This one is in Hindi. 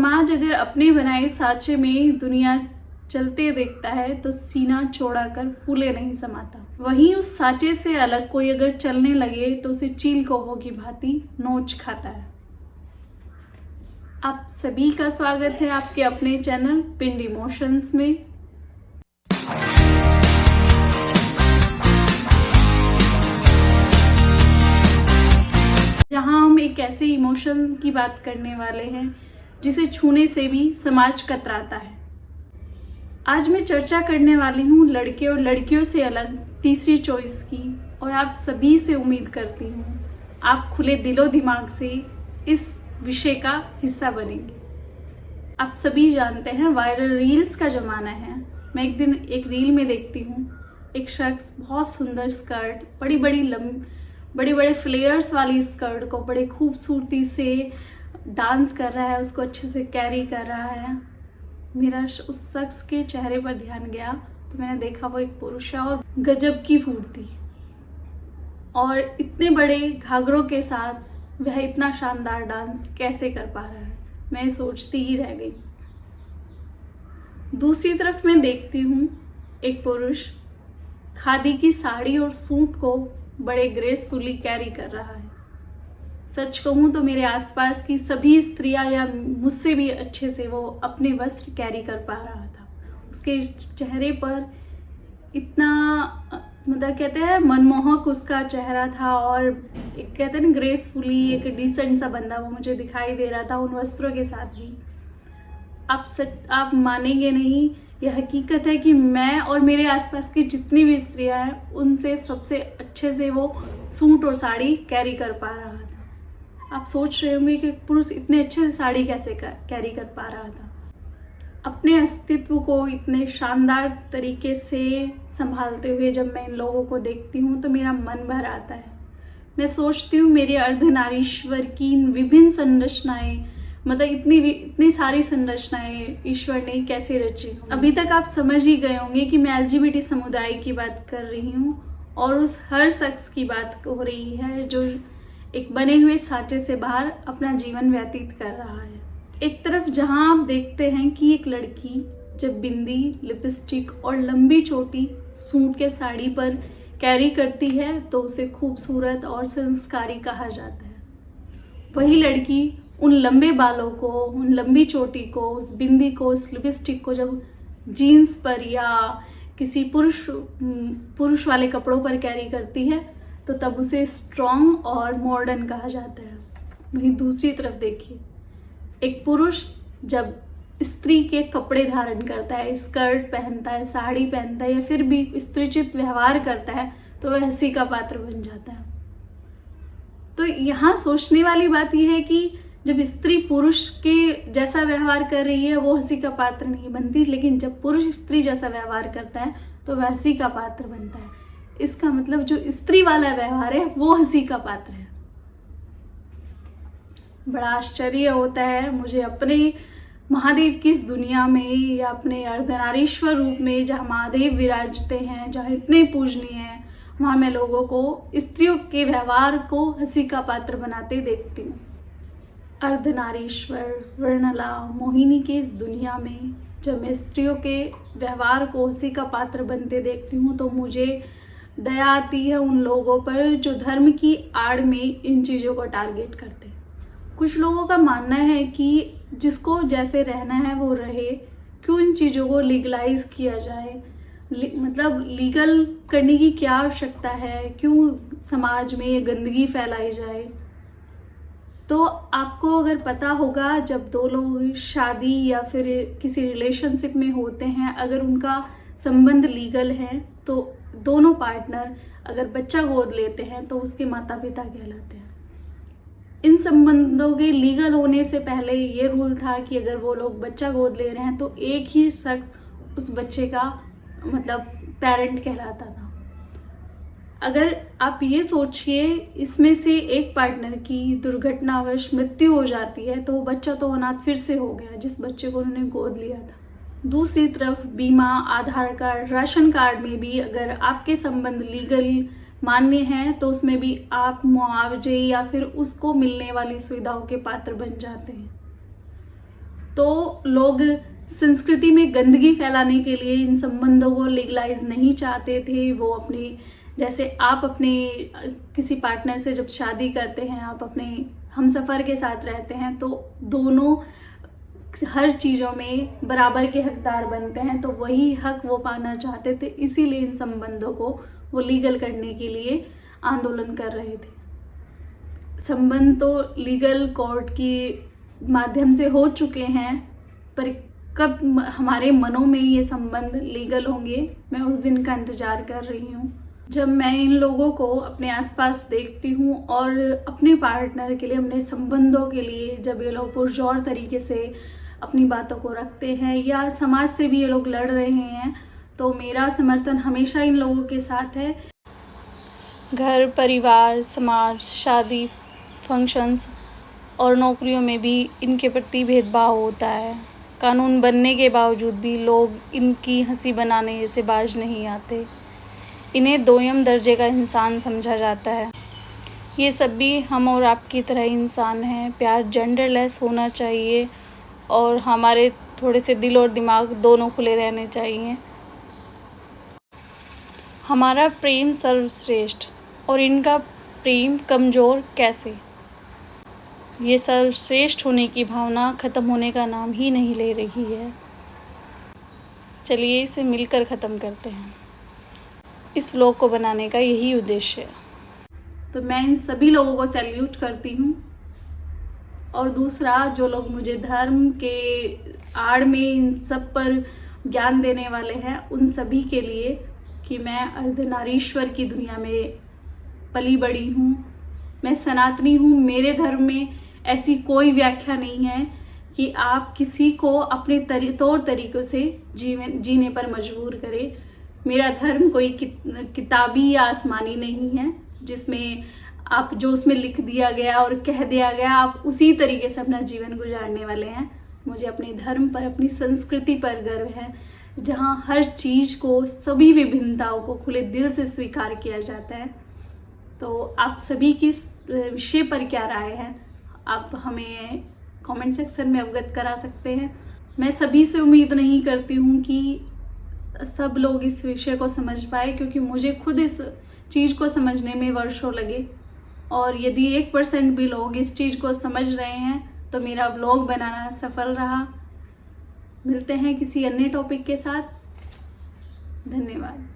समाज अगर अपने बनाए सांचे में दुनिया चलते देखता है तो सीना चौड़ा कर फूले नहीं समाता। वहीं उस सांचे से अलग कोई अगर चलने लगे तो उसे चील कौवों की भांति नोच खाता है। आप सभी का स्वागत है आपके अपने चैनल पिंड इमोशंस में। जहां हम एक ऐसे इमोशन की बात करने वाले हैं जिसे छूने से भी समाज कतराता है। आज मैं चर्चा करने वाली हूँ लड़के और लड़कियों से अलग तीसरी चॉइस की, और आप सभी से उम्मीद करती हूँ आप खुले दिलो दिमाग से इस विषय का हिस्सा बनेंगे। आप सभी जानते हैं वायरल रील्स का ज़माना है। मैं एक दिन एक रील में देखती हूँ एक शख्स बहुत सुंदर स्कर्ट, बड़ी बड़े फ्लेयर्स वाली स्कर्ट को बड़े खूबसूरती से डांस कर रहा है, उसको अच्छे से कैरी कर रहा है। मेरा उस शख्स के चेहरे पर ध्यान गया तो मैंने देखा वो एक पुरुष है और गजब की फूर्ती, और इतने बड़े घाघरों के साथ वह इतना शानदार डांस कैसे कर पा रहा है, मैं सोचती ही रह गई। दूसरी तरफ मैं देखती हूँ एक पुरुष खादी की साड़ी और सूट को बड़े ग्रेसफुली कैरी कर रहा है। सच कहूँ तो मेरे आसपास की सभी स्त्रियां या मुझसे भी अच्छे से वो अपने वस्त्र कैरी कर पा रहा था। उसके चेहरे पर इतना मतलब कहते हैं मनमोहक उसका चेहरा था, और एक कहते हैं ना ग्रेसफुली एक डिसेंट सा बंदा वो मुझे दिखाई दे रहा था उन वस्त्रों के साथ भी। आप मानेंगे नहीं, यह हकीकत है कि मैं और मेरे आसपास की जितनी भी स्त्रियां हैं उनसे सबसे अच्छे से वो सूट और साड़ी कैरी कर पा रहा था। आप सोच रहे होंगे कि पुरुष इतने अच्छे से साड़ी कैसे कैरी कर पा रहा था। अपने अस्तित्व को इतने शानदार तरीके से संभालते हुए जब मैं इन लोगों को देखती हूँ तो मेरा मन भर आता है। मैं सोचती हूँ मेरे अर्धनारीश्वर की विभिन्न संरचनाएं, मतलब इतनी सारी संरचनाएं ईश्वर ने कैसे रची हों। अभी तक आप समझ ही गए होंगे कि मैं LGBT समुदाय की बात कर रही हूँ, और उस हर शख्स की बात हो रही है जो एक बने हुए सांचे से बाहर अपना जीवन व्यतीत कर रहा है। एक तरफ जहां आप देखते हैं कि एक लड़की जब बिंदी, लिपस्टिक और लंबी चोटी सूट के साड़ी पर कैरी करती है तो उसे खूबसूरत और संस्कारी कहा जाता है। वही लड़की उन लंबे बालों को, उन लंबी चोटी को, उस बिंदी को, उस लिपस्टिक को जब जीन्स पर या किसी पुरुष वाले कपड़ों पर कैरी करती है तो तब उसे स्ट्रॉन्ग और मॉडर्न कहा जाता है। वहीं दूसरी तरफ देखिए, एक पुरुष जब स्त्री के कपड़े धारण करता है, स्कर्ट पहनता है, साड़ी पहनता है या फिर भी स्त्रीचित व्यवहार करता है तो वह हंसी का पात्र बन जाता है। तो यहाँ सोचने वाली बात यह है कि जब स्त्री पुरुष के जैसा व्यवहार कर रही है वो हंसी का पात्र नहीं बनती, लेकिन जब पुरुष स्त्री जैसा व्यवहार करता है तो वह हंसी का पात्र बनता है। इसका मतलब जो स्त्री वाला व्यवहार है वो हंसी का पात्र है। बड़ा आश्चर्य होता है मुझे अपने महादेव की इस दुनिया में या अपने अर्धनारीश्वर रूप में जहाँ महादेव विराजते हैं, जहाँ इतने पूजनीय हैं, वहाँ मैं लोगों को स्त्रियों के व्यवहार को हंसी का पात्र बनाते देखती हूँ। अर्धनारीश्वर, वर्णला, मोहिनी की इस दुनिया में जब मैं स्त्रियों के व्यवहार को हंसी का पात्र बनते देखती हूँ तो मुझे दया आती है उन लोगों पर जो धर्म की आड़ में इन चीज़ों को टारगेट करते हैं। कुछ लोगों का मानना है कि जिसको जैसे रहना है वो रहे, क्यों इन चीज़ों को लीगलाइज किया जाए, मतलब लीगल करने की क्या आवश्यकता है, क्यों समाज में ये गंदगी फैलाई जाए। तो आपको अगर पता होगा जब दो लोग शादी या फिर किसी रिलेशनशिप में होते हैं, अगर उनका संबंध लीगल है तो दोनों पार्टनर अगर बच्चा गोद लेते हैं तो उसके माता पिता कहलाते हैं। इन संबंधों के लीगल होने से पहले ये रूल था कि अगर वो लोग बच्चा गोद ले रहे हैं तो एक ही शख्स उस बच्चे का मतलब पेरेंट कहलाता था। अगर आप ये सोचिए इसमें से एक पार्टनर की दुर्घटनावश मृत्यु हो जाती है तो वो बच्चा तो अनाथ फिर से हो गया जिस बच्चे को उन्होंने गोद लिया था। दूसरी तरफ बीमा, आधार कार्ड, राशन कार्ड में भी अगर आपके संबंध लीगल मान्य हैं तो उसमें भी आप मुआवजे या फिर उसको मिलने वाली सुविधाओं के पात्र बन जाते हैं। तो लोग संस्कृति में गंदगी फैलाने के लिए इन संबंधों को लीगलाइज नहीं चाहते थे। वो अपने, जैसे आप अपने किसी पार्टनर से जब शादी करते हैं, आप अपने हमसफ़र के साथ रहते हैं, तो दोनों हर चीज़ों में बराबर के हकदार बनते हैं, तो वही हक वो पाना चाहते थे। इसीलिए इन संबंधों को वो लीगल करने के लिए आंदोलन कर रहे थे। संबंध तो लीगल कोर्ट के माध्यम से हो चुके हैं, पर कब हमारे मनों में ये संबंध लीगल होंगे, मैं उस दिन का इंतज़ार कर रही हूँ। जब मैं इन लोगों को अपने आसपास देखती हूँ और अपने पार्टनर के लिए, अपने संबंधों के लिए जब ये लोग पुरजोर तरीके से अपनी बातों को रखते हैं या समाज से भी ये लोग लड़ रहे हैं, तो मेरा समर्थन हमेशा इन लोगों के साथ है। घर, परिवार, समाज, शादी, फंक्शंस और नौकरियों में भी इनके प्रति भेदभाव होता है। कानून बनने के बावजूद भी लोग इनकी हंसी बनाने से बाज नहीं आते। इन्हें दोयम दर्जे का इंसान समझा जाता है। ये सब भी हम और आपकी तरह इंसान हैं। प्यार जेंडरलेस होना चाहिए और हमारे थोड़े से दिल और दिमाग दोनों खुले रहने चाहिए। हमारा प्रेम सर्वश्रेष्ठ और इनका प्रेम कमज़ोर कैसे? ये सर्वश्रेष्ठ होने की भावना ख़त्म होने का नाम ही नहीं ले रही है। चलिए इसे मिलकर ख़त्म करते हैं। इस व्लॉग को बनाने का यही उद्देश्य है। तो मैं इन सभी लोगों को सैल्यूट करती हूँ। और दूसरा, जो लोग मुझे धर्म के आड़ में इन सब पर ज्ञान देने वाले हैं, उन सभी के लिए कि मैं अर्धनारीश्वर की दुनिया में पली बड़ी हूँ, मैं सनातनी हूँ। मेरे धर्म में ऐसी कोई व्याख्या नहीं है कि आप किसी को अपने तौर तरीक़ों से जीने पर मजबूर करें। मेरा धर्म कोई किताबी या आसमानी नहीं है जिसमें आप जो उसमें लिख दिया गया और कह दिया गया आप उसी तरीके से अपना जीवन गुजारने वाले हैं। मुझे अपने धर्म पर, अपनी संस्कृति पर गर्व है, जहाँ हर चीज़ को, सभी विभिन्नताओं को खुले दिल से स्वीकार किया जाता है। तो आप सभी की विषय पर क्या राय है, आप हमें कमेंट सेक्शन में अवगत करा सकते हैं। मैं सभी से उम्मीद नहीं करती हूँ कि सब लोग इस विषय को समझ पाए, क्योंकि मुझे खुद इस चीज़ को समझने में वर्षों लगे। और यदि 1% भी लोग इस चीज़ को समझ रहे हैं तो मेरा व्लॉग बनाना सफल रहा। मिलते हैं किसी अन्य टॉपिक के साथ। धन्यवाद।